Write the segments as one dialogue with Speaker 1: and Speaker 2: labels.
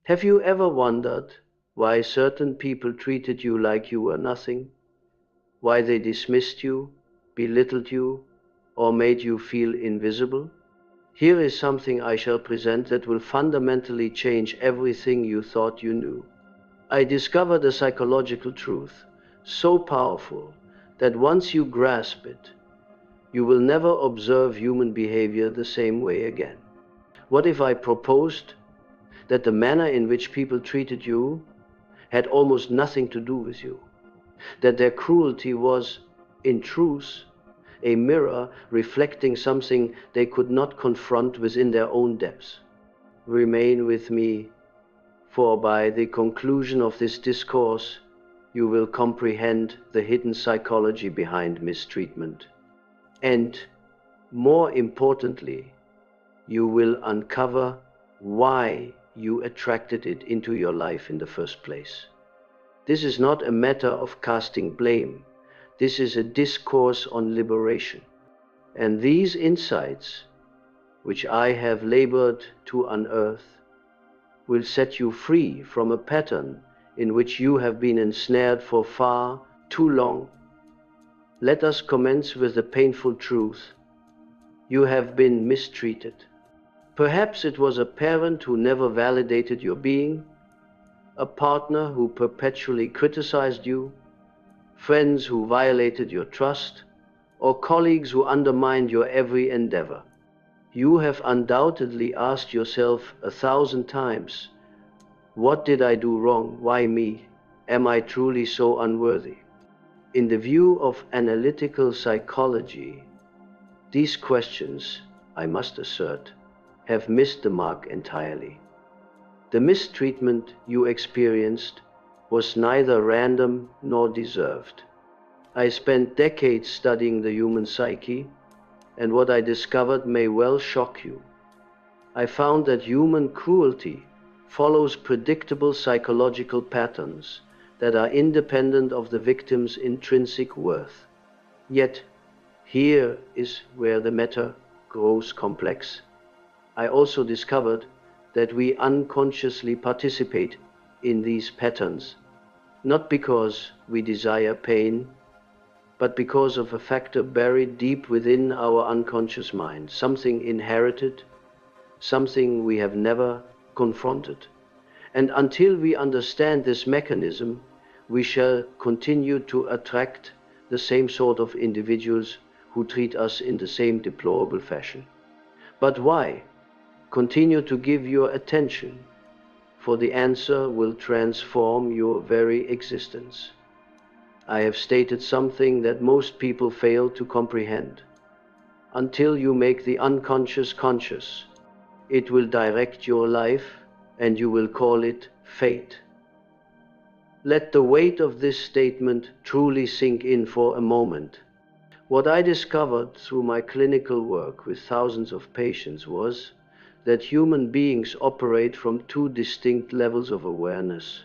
Speaker 1: Have you ever wondered why certain people treated you like you were nothing? Why they dismissed you, belittled you, or made you feel invisible? Here is something I shall present that will fundamentally change everything you thought you knew. I discovered a psychological truth so powerful that once you grasp it, you will never observe human behavior the same way again. What if I proposed that the manner in which people treated you had almost nothing to do with you? That their cruelty was, in truth, a mirror reflecting something they could not confront within their own depths? Remain with me, for by the conclusion of this discourse, you will comprehend the hidden psychology behind mistreatment. And, more importantly, you will uncover why you attracted it into your life in the first place. This is not a matter of casting blame. This is a discourse on liberation. And these insights, which I have labored to unearth, will set you free from a pattern in which you have been ensnared for far too long. Let us commence with the painful truth. You have been mistreated. Perhaps it was a parent who never validated your being, a partner who perpetually criticized you, friends who violated your trust, or colleagues who undermined your every endeavor. You have undoubtedly asked yourself 1,000 times, what did I do wrong? Why me? Am I truly so unworthy? In the view of analytical psychology, these questions, I must assert, have missed the mark entirely. The mistreatment you experienced was neither random nor deserved. I spent decades studying the human psyche, and what I discovered may well shock you. I found that human cruelty follows predictable psychological patterns that are independent of the victim's intrinsic worth. Yet, here is where the matter grows complex. I also discovered that we unconsciously participate in these patterns, not because we desire pain, but because of a factor buried deep within our unconscious mind, something inherited, something we have never confronted. And until we understand this mechanism, we shall continue to attract the same sort of individuals who treat us in the same deplorable fashion. But why? Continue to give your attention, for the answer will transform your very existence. I have stated something that most people fail to comprehend. Until you make the unconscious conscious, it will direct your life, and you will call it fate. Let the weight of this statement truly sink in for a moment. What I discovered through my clinical work with thousands of patients was that human beings operate from two distinct levels of awareness: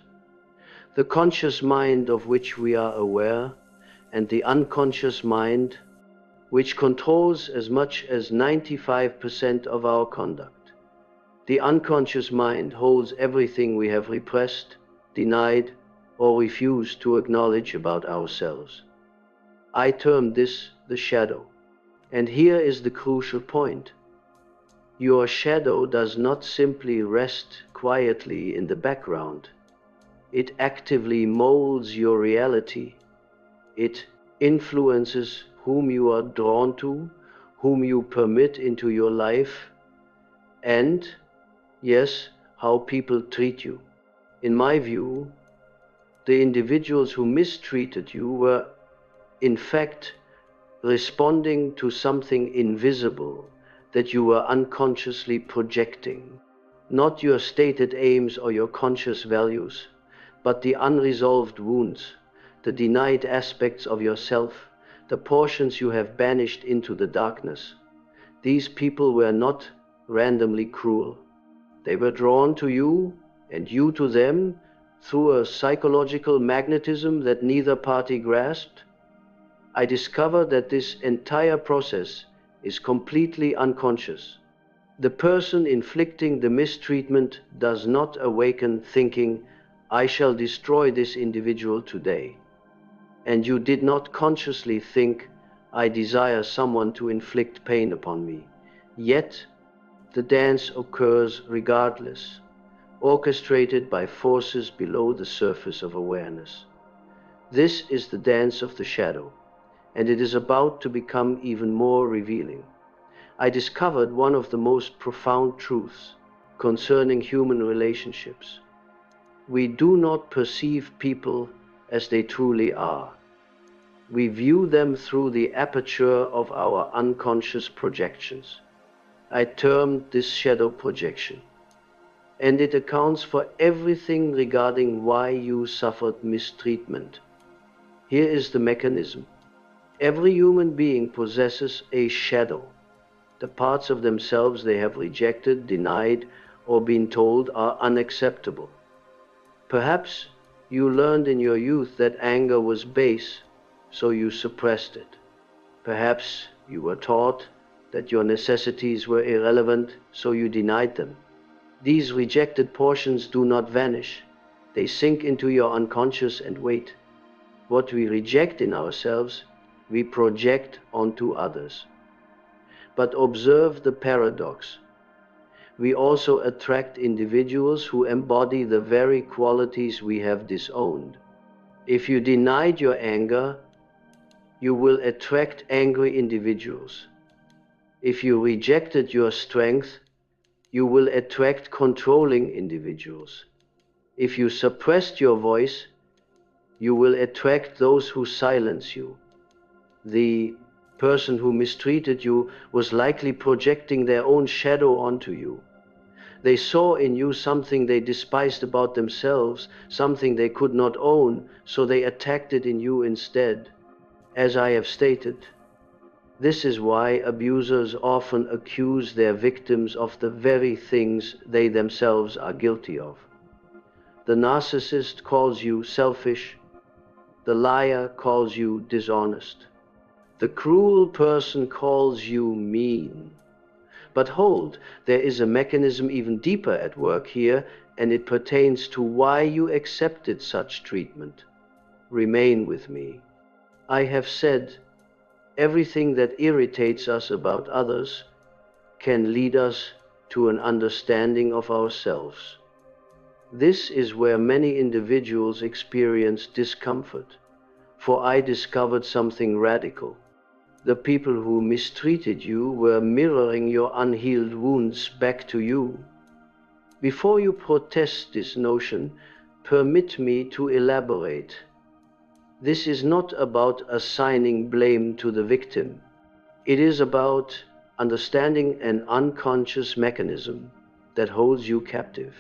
Speaker 1: the conscious mind of which we are aware, and the unconscious mind, which controls as much as 95% of our conduct. The unconscious mind holds everything we have repressed, denied, or refused to acknowledge about ourselves. I term this the shadow. And here is the crucial point. Your shadow does not simply rest quietly in the background. It actively molds your reality. It influences whom you are drawn to, whom you permit into your life, and, yes, how people treat you. In my view, the individuals who mistreated you were, in fact, responding to something invisible that you were unconsciously projecting. Not your stated aims or your conscious values, but the unresolved wounds, the denied aspects of yourself, the portions you have banished into the darkness. These people were not randomly cruel. They were drawn to you, and you to them, through a psychological magnetism that neither party grasped. I discovered that this entire process is completely unconscious. The person inflicting the mistreatment does not awaken thinking, "I shall destroy this individual today." And you did not consciously think, "I desire someone to inflict pain upon me." Yet, the dance occurs regardless, orchestrated by forces below the surface of awareness. This is the dance of the shadow, and it is about to become even more revealing. I discovered one of the most profound truths concerning human relationships. We do not perceive people as they truly are. We view them through the aperture of our unconscious projections. I termed this shadow projection, and it accounts for everything regarding why you suffered mistreatment. Here is the mechanism. Every human being possesses a shadow. The parts of themselves they have rejected, denied, or been told are unacceptable. Perhaps you learned in your youth that anger was base, so you suppressed it. Perhaps you were taught that your necessities were irrelevant, so you denied them. These rejected portions do not vanish. They sink into your unconscious and wait. What we reject in ourselves, we project onto others. But observe the paradox. We also attract individuals who embody the very qualities we have disowned. If you denied your anger, you will attract angry individuals. If you rejected your strength, you will attract controlling individuals. If you suppressed your voice, you will attract those who silence you. The person who mistreated you was likely projecting their own shadow onto you. They saw in you something they despised about themselves, something they could not own, so they attacked it in you instead. As I have stated, this is why abusers often accuse their victims of the very things they themselves are guilty of. The narcissist calls you selfish. The liar calls you dishonest. The cruel person calls you mean. But hold, there is a mechanism even deeper at work here, and it pertains to why you accepted such treatment. Remain with me. I have said, everything that irritates us about others can lead us to an understanding of ourselves. This is where many individuals experience discomfort, for I discovered something radical. The people who mistreated you were mirroring your unhealed wounds back to you. Before you protest this notion, permit me to elaborate. This is not about assigning blame to the victim. It is about understanding an unconscious mechanism that holds you captive.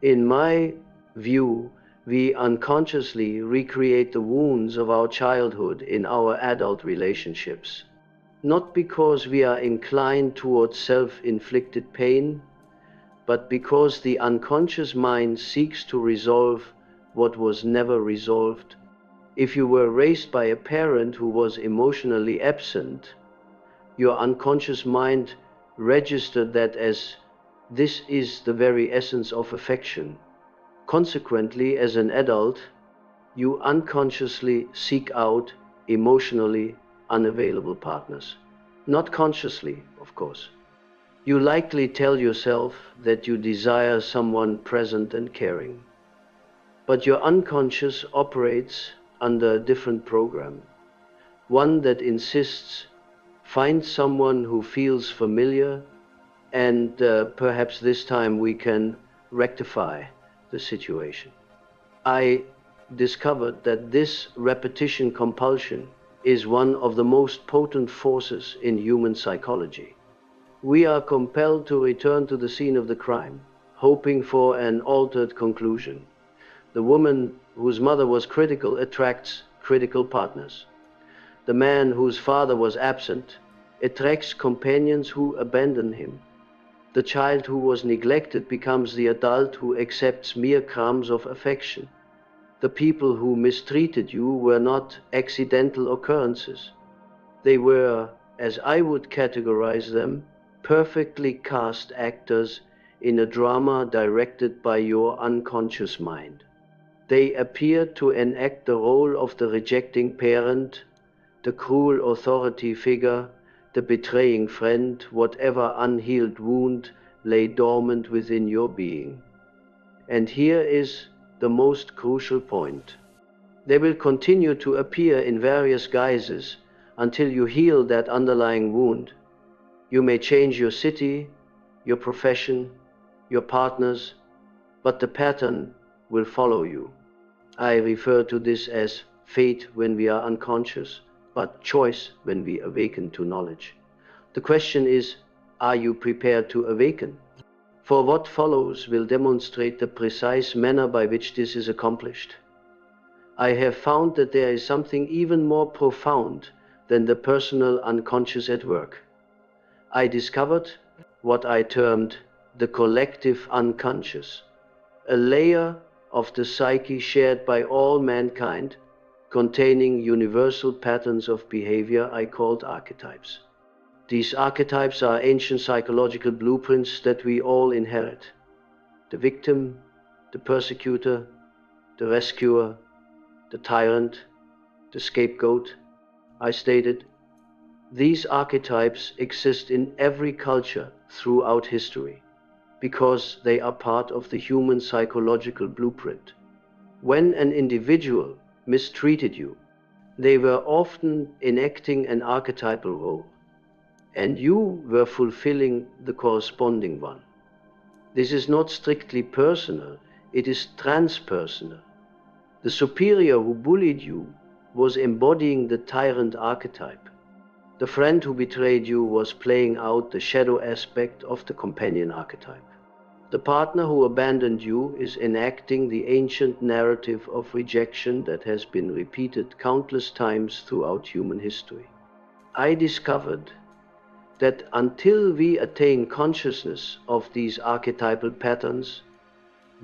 Speaker 1: In my view, we unconsciously recreate the wounds of our childhood in our adult relationships, not because we are inclined towards self-inflicted pain, but because the unconscious mind seeks to resolve what was never resolved. If you were raised by a parent who was emotionally absent, your unconscious mind registered that as this is the very essence of affection. Consequently, as an adult, you unconsciously seek out emotionally unavailable partners. Not consciously, of course. You likely tell yourself that you desire someone present and caring. But your unconscious operates under a different program, one that insists, find someone who feels familiar, and perhaps this time we can rectify the situation. I discovered that this repetition compulsion is one of the most potent forces in human psychology. We are compelled to return to the scene of the crime, hoping for an altered conclusion. The woman whose mother was critical attracts critical partners. The man whose father was absent attracts companions who abandon him. The child who was neglected becomes the adult who accepts mere crumbs of affection. The people who mistreated you were not accidental occurrences. They were, as I would categorize them, perfectly cast actors in a drama directed by your unconscious mind. They appear to enact the role of the rejecting parent, the cruel authority figure, the betraying friend, whatever unhealed wound lay dormant within your being. And here is the most crucial point. They will continue to appear in various guises until you heal that underlying wound. You may change your city, your profession, your partners, but the pattern will follow you. I refer to this as fate when we are unconscious, but choice when we awaken to knowledge. The question is, are you prepared to awaken? For what follows will demonstrate the precise manner by which this is accomplished. I have found that there is something even more profound than the personal unconscious at work. I discovered what I termed the collective unconscious, a layer of the psyche shared by all mankind, containing universal patterns of behavior I called archetypes. These archetypes are ancient psychological blueprints that we all inherit. The victim, the persecutor, the rescuer, the tyrant, the scapegoat. I stated, these archetypes exist in every culture throughout history, because they are part of the human psychological blueprint. When an individual mistreated you, they were often enacting an archetypal role, and you were fulfilling the corresponding one. This is not strictly personal, it is transpersonal. The superior who bullied you was embodying the tyrant archetype. The friend who betrayed you was playing out the shadow aspect of the companion archetype. The partner who abandoned you is enacting the ancient narrative of rejection that has been repeated countless times throughout human history. I discovered that until we attain consciousness of these archetypal patterns,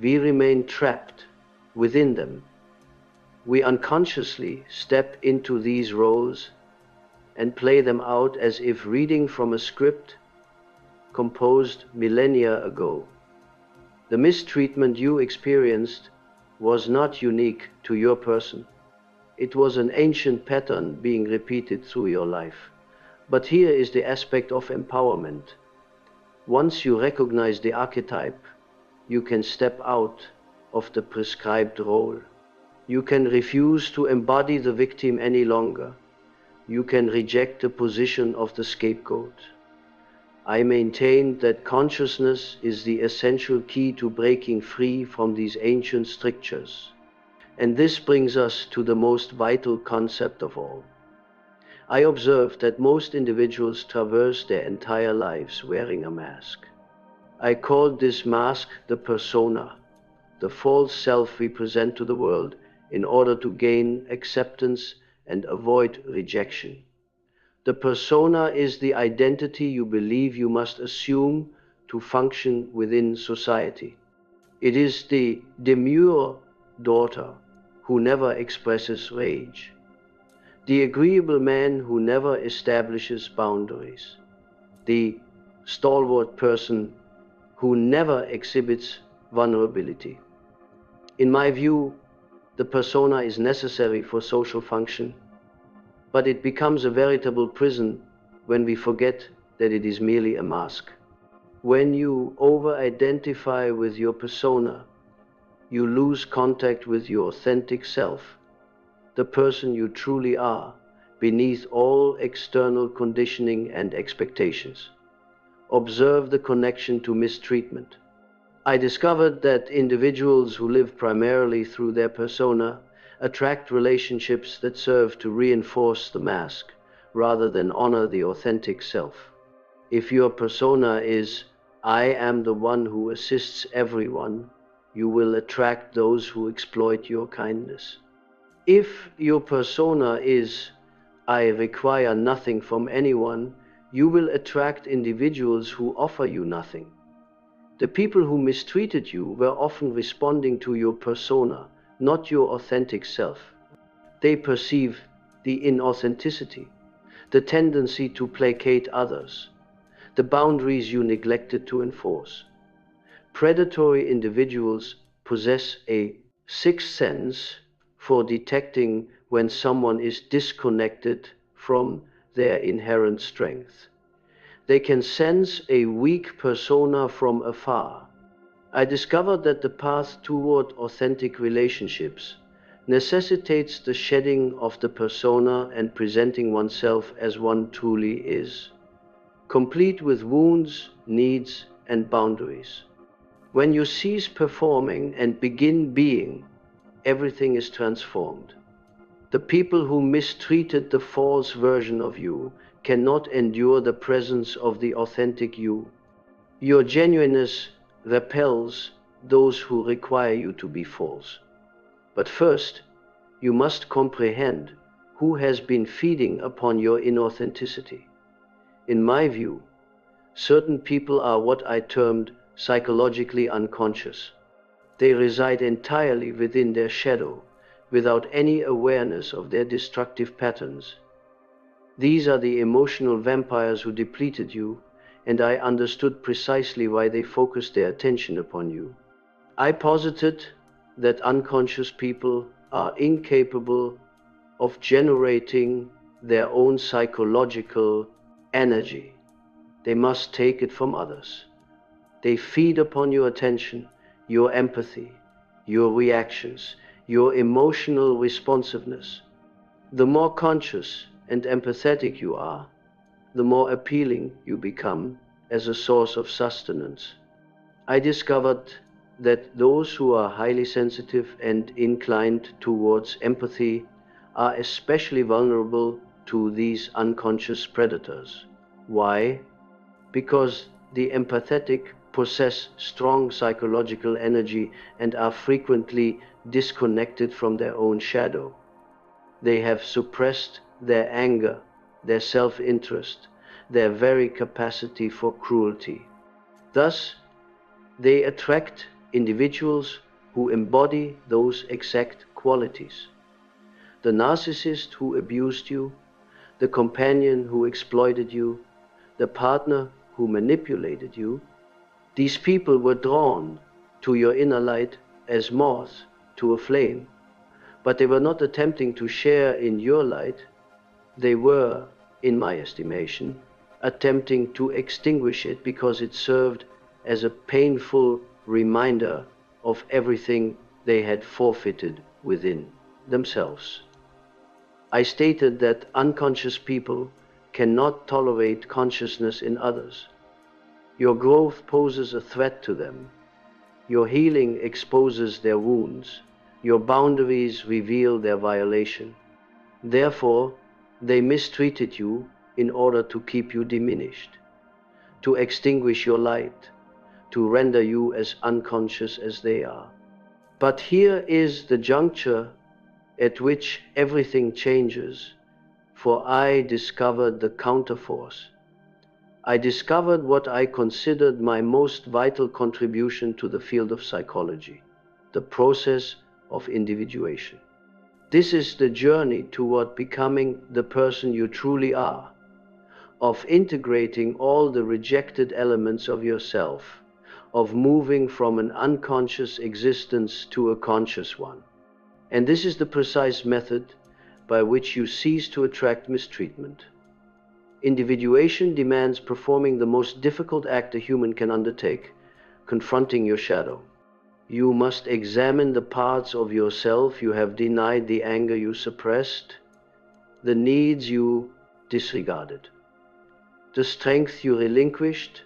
Speaker 1: we remain trapped within them. We unconsciously step into these roles and play them out as if reading from a script composed millennia ago. The mistreatment you experienced was not unique to your person. It was an ancient pattern being repeated through your life. But here is the aspect of empowerment. Once you recognize the archetype, you can step out of the prescribed role. You can refuse to embody the victim any longer. You can reject the position of the scapegoat. I maintain that consciousness is the essential key to breaking free from these ancient strictures. And this brings us to the most vital concept of all. I observed that most individuals traverse their entire lives wearing a mask. I called this mask the persona, the false self we present to the world in order to gain acceptance and avoid rejection. The persona is the identity you believe you must assume to function within society. It is the demure daughter who never expresses rage, the agreeable man who never establishes boundaries, the stalwart person who never exhibits vulnerability. In my view, the persona is necessary for social function, but it becomes a veritable prison when we forget that it is merely a mask. When you over-identify with your persona, you lose contact with your authentic self, the person you truly are, beneath all external conditioning and expectations. Observe the connection to mistreatment. I discovered that individuals who live primarily through their persona attract relationships that serve to reinforce the mask rather than honor the authentic self. If your persona is, I am the one who assists everyone, you will attract those who exploit your kindness. If your persona is, I require nothing from anyone, you will attract individuals who offer you nothing. The people who mistreated you were often responding to your persona, not your authentic self. They perceive the inauthenticity, the tendency to placate others, the boundaries you neglected to enforce. Predatory individuals possess a sixth sense for detecting when someone is disconnected from their inherent strength. They can sense a weak persona from afar. I discovered that the path toward authentic relationships necessitates the shedding of the persona and presenting oneself as one truly is, complete with wounds, needs, and boundaries. When you cease performing and begin being, everything is transformed. The people who mistreated the false version of you cannot endure the presence of the authentic you. Your genuineness repels those who require you to be false. But first, you must comprehend who has been feeding upon your inauthenticity. In my view, certain people are what I termed psychologically unconscious. They reside entirely within their shadow, without any awareness of their destructive patterns. These are the emotional vampires who depleted you, and I understood precisely why they focused their attention upon you. I posited that unconscious people are incapable of generating their own psychological energy. They must take it from others. They feed upon your attention, your empathy, your reactions, your emotional responsiveness. The more conscious and empathetic you are, the more appealing you become as a source of sustenance. I discovered that those who are highly sensitive and inclined towards empathy are especially vulnerable to these unconscious predators. Why? Because the empathetic possess strong psychological energy and are frequently disconnected from their own shadow. They have suppressed their anger, their self-interest, their very capacity for cruelty. Thus, they attract individuals who embody those exact qualities. The narcissist who abused you, the companion who exploited you, the partner who manipulated you, these people were drawn to your inner light as moths to a flame, but they were not attempting to share in your light. They were, in my estimation, attempting to extinguish it because it served as a painful reminder of everything they had forfeited within themselves. I stated that unconscious people cannot tolerate consciousness in others. Your growth poses a threat to them. Your healing exposes their wounds. Your boundaries reveal their violation. Therefore, they mistreated you in order to keep you diminished, to extinguish your light, to render you as unconscious as they are. But here is the juncture at which everything changes, for I discovered the counterforce. I discovered what I considered my most vital contribution to the field of psychology, the process of individuation. This is the journey toward becoming the person you truly are, of integrating all the rejected elements of yourself, of moving from an unconscious existence to a conscious one. And this is the precise method by which you cease to attract mistreatment. Individuation demands performing the most difficult act a human can undertake, confronting your shadow. You must examine the parts of yourself you have denied, the anger you suppressed, the needs you disregarded, the strength you relinquished,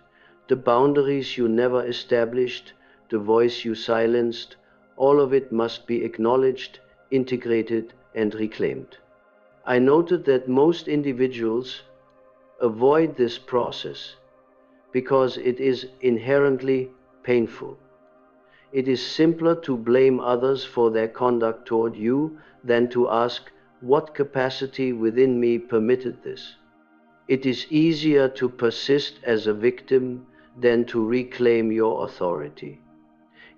Speaker 1: the boundaries you never established, the voice you silenced. All of it must be acknowledged, integrated, and reclaimed. I noted that most individuals avoid this process because it is inherently painful. It is simpler to blame others for their conduct toward you than to ask, what capacity within me permitted this? It is easier to persist as a victim than to reclaim your authority.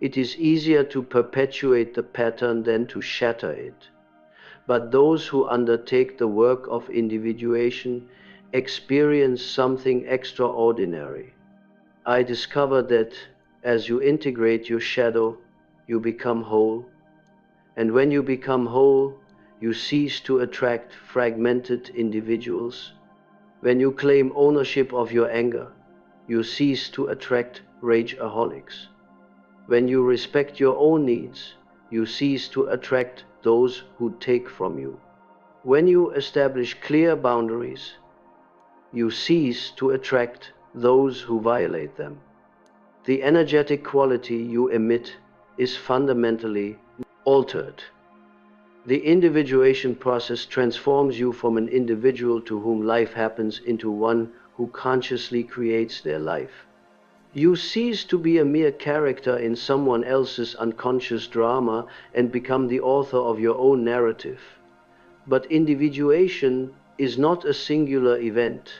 Speaker 1: It is easier to perpetuate the pattern than to shatter it. But those who undertake the work of individuation experience something extraordinary. I discovered that as you integrate your shadow, you become whole. And when you become whole, you cease to attract fragmented individuals. When you claim ownership of your anger, you cease to attract rageaholics. When you respect your own needs, you cease to attract those who take from you. When you establish clear boundaries, you cease to attract those who violate them. The energetic quality you emit is fundamentally altered. The individuation process transforms you from an individual to whom life happens into one who consciously creates their life. You cease to be a mere character in someone else's unconscious drama and become the author of your own narrative. But individuation is not a singular event.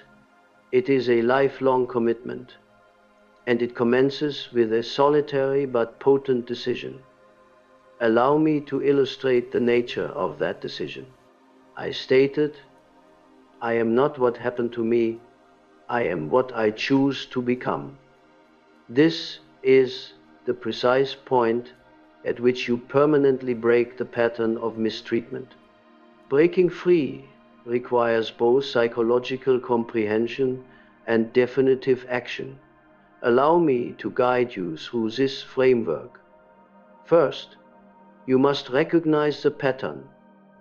Speaker 1: It is a lifelong commitment, and it commences with a solitary but potent decision. Allow me to illustrate the nature of that decision. I stated, I am not what happened to me, I am what I choose to become. This is the precise point at which you permanently break the pattern of mistreatment. Breaking free requires both psychological comprehension and definitive action. Allow me to guide you through this framework. First, you must recognize the pattern.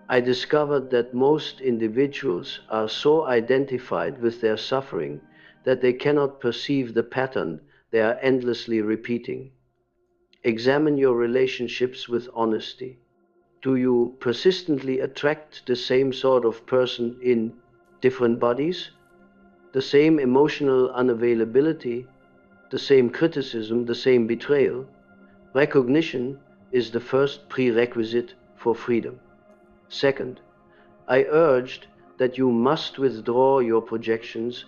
Speaker 1: I discovered that most individuals are so identified with their suffering that they cannot perceive the pattern they are endlessly repeating. Examine your relationships with honesty. Do you persistently attract the same sort of person in different bodies? The same emotional unavailability, the same criticism, the same betrayal? Recognition is the first prerequisite for freedom. Second, I urged that you must withdraw your projections,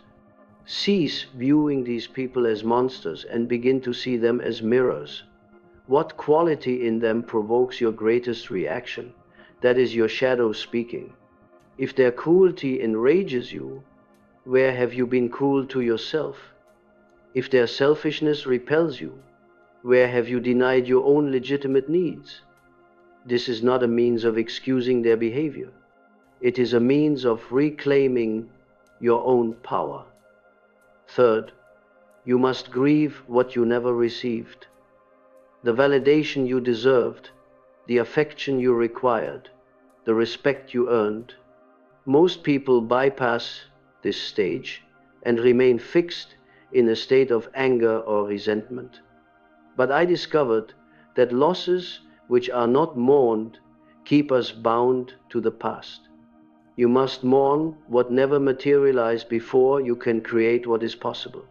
Speaker 1: cease viewing these people as monsters, and begin to see them as mirrors. What quality in them provokes your greatest reaction? That is your shadow speaking. If their cruelty enrages you, where have you been cruel to yourself? If their selfishness repels you, where have you denied your own legitimate needs? This is not a means of excusing their behavior. It is a means of reclaiming your own power. Third, you must grieve what you never received. The validation you deserved, the affection you required, the respect you earned. Most people bypass this stage and remain fixed in a state of anger or resentment. But I discovered that losses which are not mourned keep us bound to the past. You must mourn what never materialized before you can create what is possible.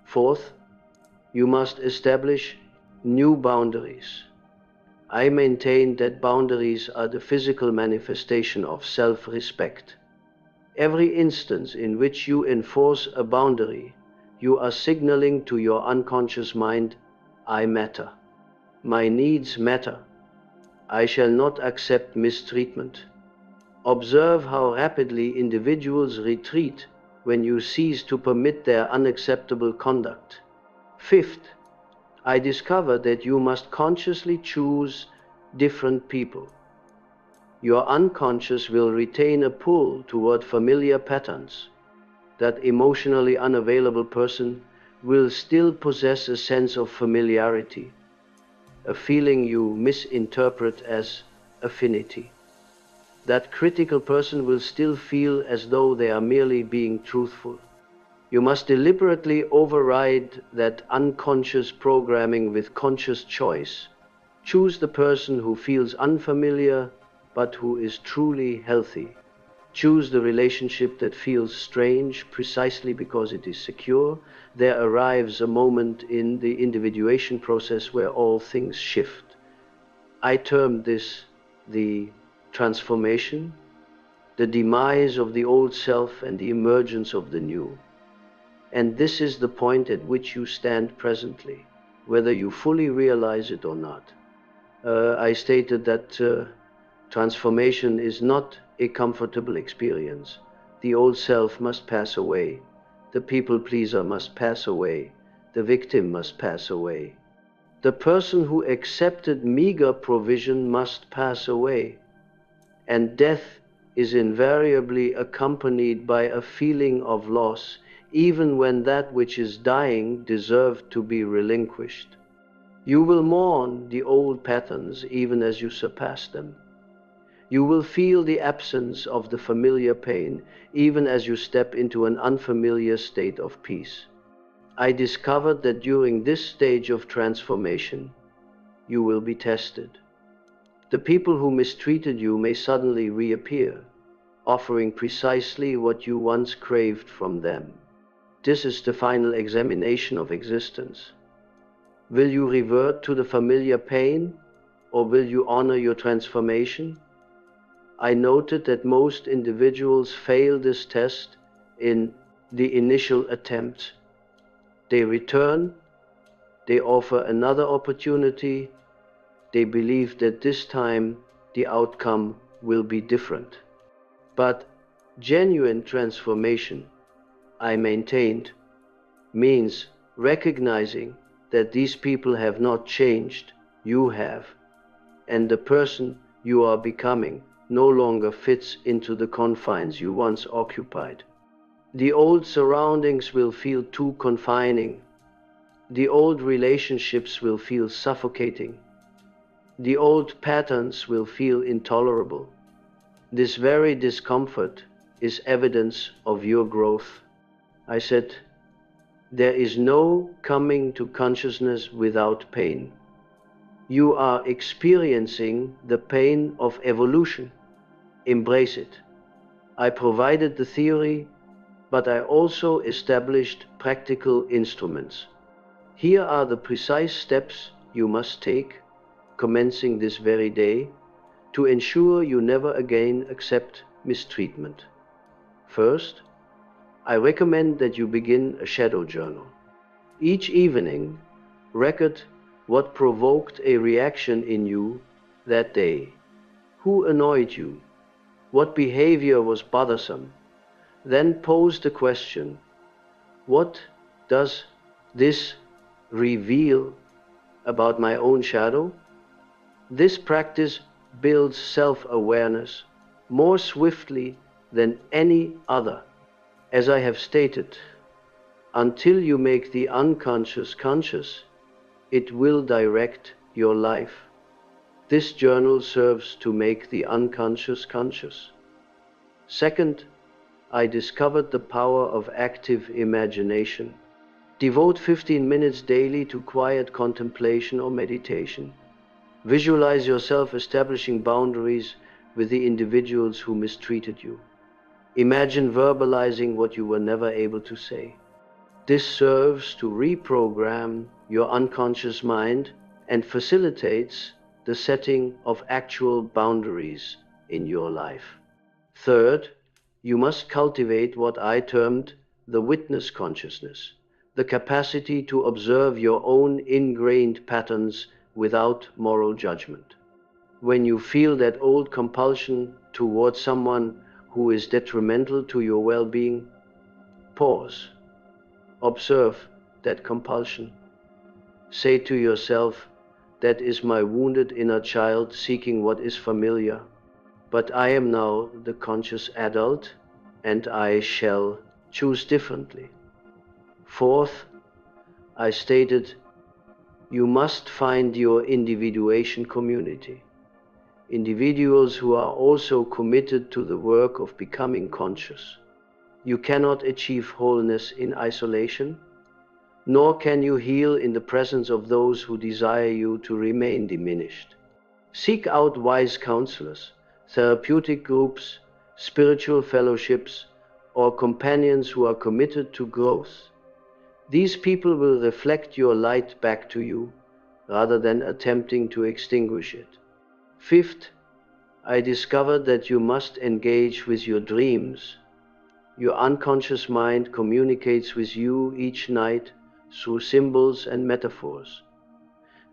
Speaker 1: Fourth, you must establish new boundaries. I maintain that boundaries are the physical manifestation of self-respect. Every instance in which you enforce a boundary, you are signaling to your unconscious mind, I matter. My needs matter. I shall not accept mistreatment. Observe how rapidly individuals retreat when you cease to permit their unacceptable conduct. Fifth, I discover that you must consciously choose different people. Your unconscious will retain a pull toward familiar patterns. That emotionally unavailable person will still possess a sense of familiarity, a feeling you misinterpret as affinity. That critical person will still feel as though they are merely being truthful. You must deliberately override that unconscious programming with conscious choice. Choose the person who feels unfamiliar but who is truly healthy. Choose the relationship that feels strange precisely because it is secure. There arrives a moment in the individuation process where all things shift. I term this the transformation, the demise of the old self and the emergence of the new. And this is the point at which you stand presently, whether you fully realize it or not. I stated that transformation is not a comfortable experience, The old self must pass away. The people pleaser must pass away. The victim must pass away. The person who accepted meager provision must pass away. And death is invariably accompanied by a feeling of loss, even when that which is dying deserved to be relinquished. You will mourn the old patterns even as you surpass them. You will feel the absence of the familiar pain even as you step into an unfamiliar state of peace. I discovered that during this stage of transformation, you will be tested. The people who mistreated you may suddenly reappear, offering precisely what you once craved from them. This is the final examination of existence. Will you revert to the familiar pain, or will you honor your transformation? I noted that most individuals fail this test in the initial attempt. They return, they offer another opportunity, they believe that this time the outcome will be different. But genuine transformation, I maintained, means recognizing that these people have not changed, you have, and the person you are becoming no longer fits into the confines you once occupied. The old surroundings will feel too confining. The old relationships will feel suffocating. The old patterns will feel intolerable. This very discomfort is evidence of your growth. I said, there is no coming to consciousness without pain. You are experiencing the pain of evolution. Embrace it. I provided the theory, but I also established practical instruments. Here are the precise steps you must take, commencing this very day, to ensure you never again accept mistreatment. First, I recommend that you begin a shadow journal. Each evening, record what provoked a reaction in you that day. Who annoyed you? What behavior was bothersome? Then pose the question, what does this reveal about my own shadow? This practice builds self-awareness more swiftly than any other. As I have stated, until you make the unconscious conscious, it will direct your life. This journal serves to make the unconscious conscious. Second, I discovered the power of active imagination. Devote 15 minutes daily to quiet contemplation or meditation. Visualize yourself establishing boundaries with the individuals who mistreated you. Imagine verbalizing what you were never able to say. This serves to reprogram your unconscious mind and facilitates the setting of actual boundaries in your life. Third, you must cultivate what I termed the witness consciousness, the capacity to observe your own ingrained patterns without moral judgment. When you feel that old compulsion towards someone who is detrimental to your well-being, pause. Observe that compulsion. Say to yourself, that is my wounded inner child seeking what is familiar. But I am now the conscious adult, and I shall choose differently. Fourth, I stated, you must find your individuation community. Individuals who are also committed to the work of becoming conscious. You cannot achieve wholeness in isolation, nor can you heal in the presence of those who desire you to remain diminished. Seek out wise counselors, therapeutic groups, spiritual fellowships, or companions who are committed to growth. These people will reflect your light back to you, rather than attempting to extinguish it. Fifth, I discovered that you must engage with your dreams. Your unconscious mind communicates with you each night through symbols and metaphors.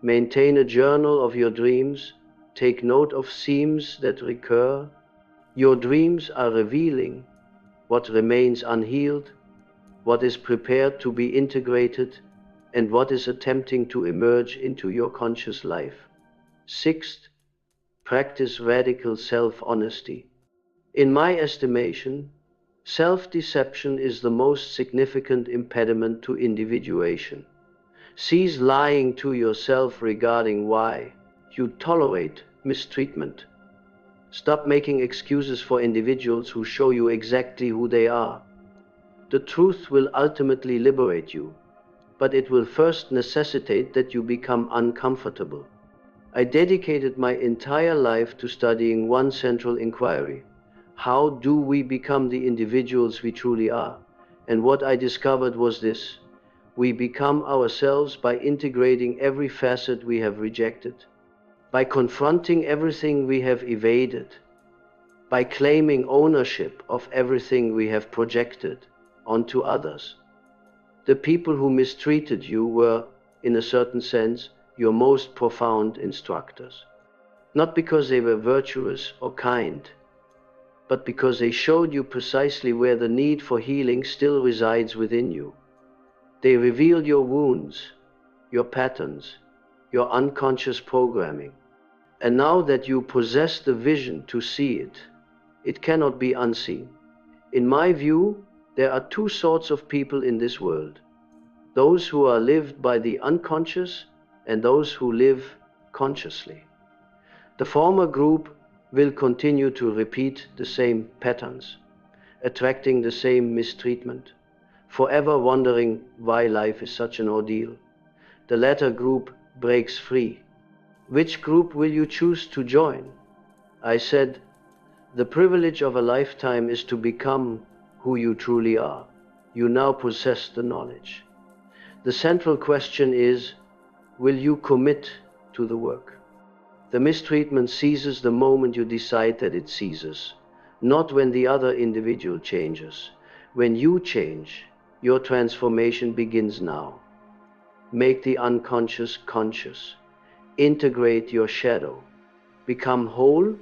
Speaker 1: Maintain a journal of your dreams. Take note of themes that recur. Your dreams are revealing. what remains unhealed, what is prepared to be integrated, and what is attempting to emerge into your conscious life. Sixth, practice radical self-honesty. In my estimation, self-deception is the most significant impediment to individuation. Cease lying to yourself regarding why you tolerate mistreatment. Stop making excuses for individuals who show you exactly who they are. The truth will ultimately liberate you, but it will first necessitate that you become uncomfortable. I dedicated my entire life to studying one central inquiry. How do we become the individuals we truly are? And what I discovered was this: we become ourselves by integrating every facet we have rejected, by confronting everything we have evaded, by claiming ownership of everything we have projected onto others. The people who mistreated you were, in a certain sense, your most profound instructors. Not because they were virtuous or kind, but because they showed you precisely where the need for healing still resides within you. They revealed your wounds, your patterns, your unconscious programming. And now that you possess the vision to see it, it cannot be unseen. In my view, there are two sorts of people in this world: those who are lived by the unconscious and those who live consciously. The former group will continue to repeat the same patterns, attracting the same mistreatment, forever wondering why life is such an ordeal. The latter group breaks free. Which group will you choose to join? I said, the privilege of a lifetime is to become who you truly are. You now possess the knowledge. The central question is, will you commit to the work? The mistreatment ceases the moment you decide that it ceases, not when the other individual changes. When you change, your transformation begins now. Make the unconscious conscious. Integrate your shadow. Become whole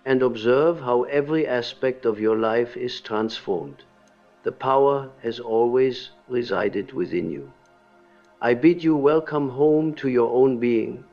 Speaker 1: and observe how every aspect of your life is transformed. The power has always resided within you. I bid you welcome home to your own being,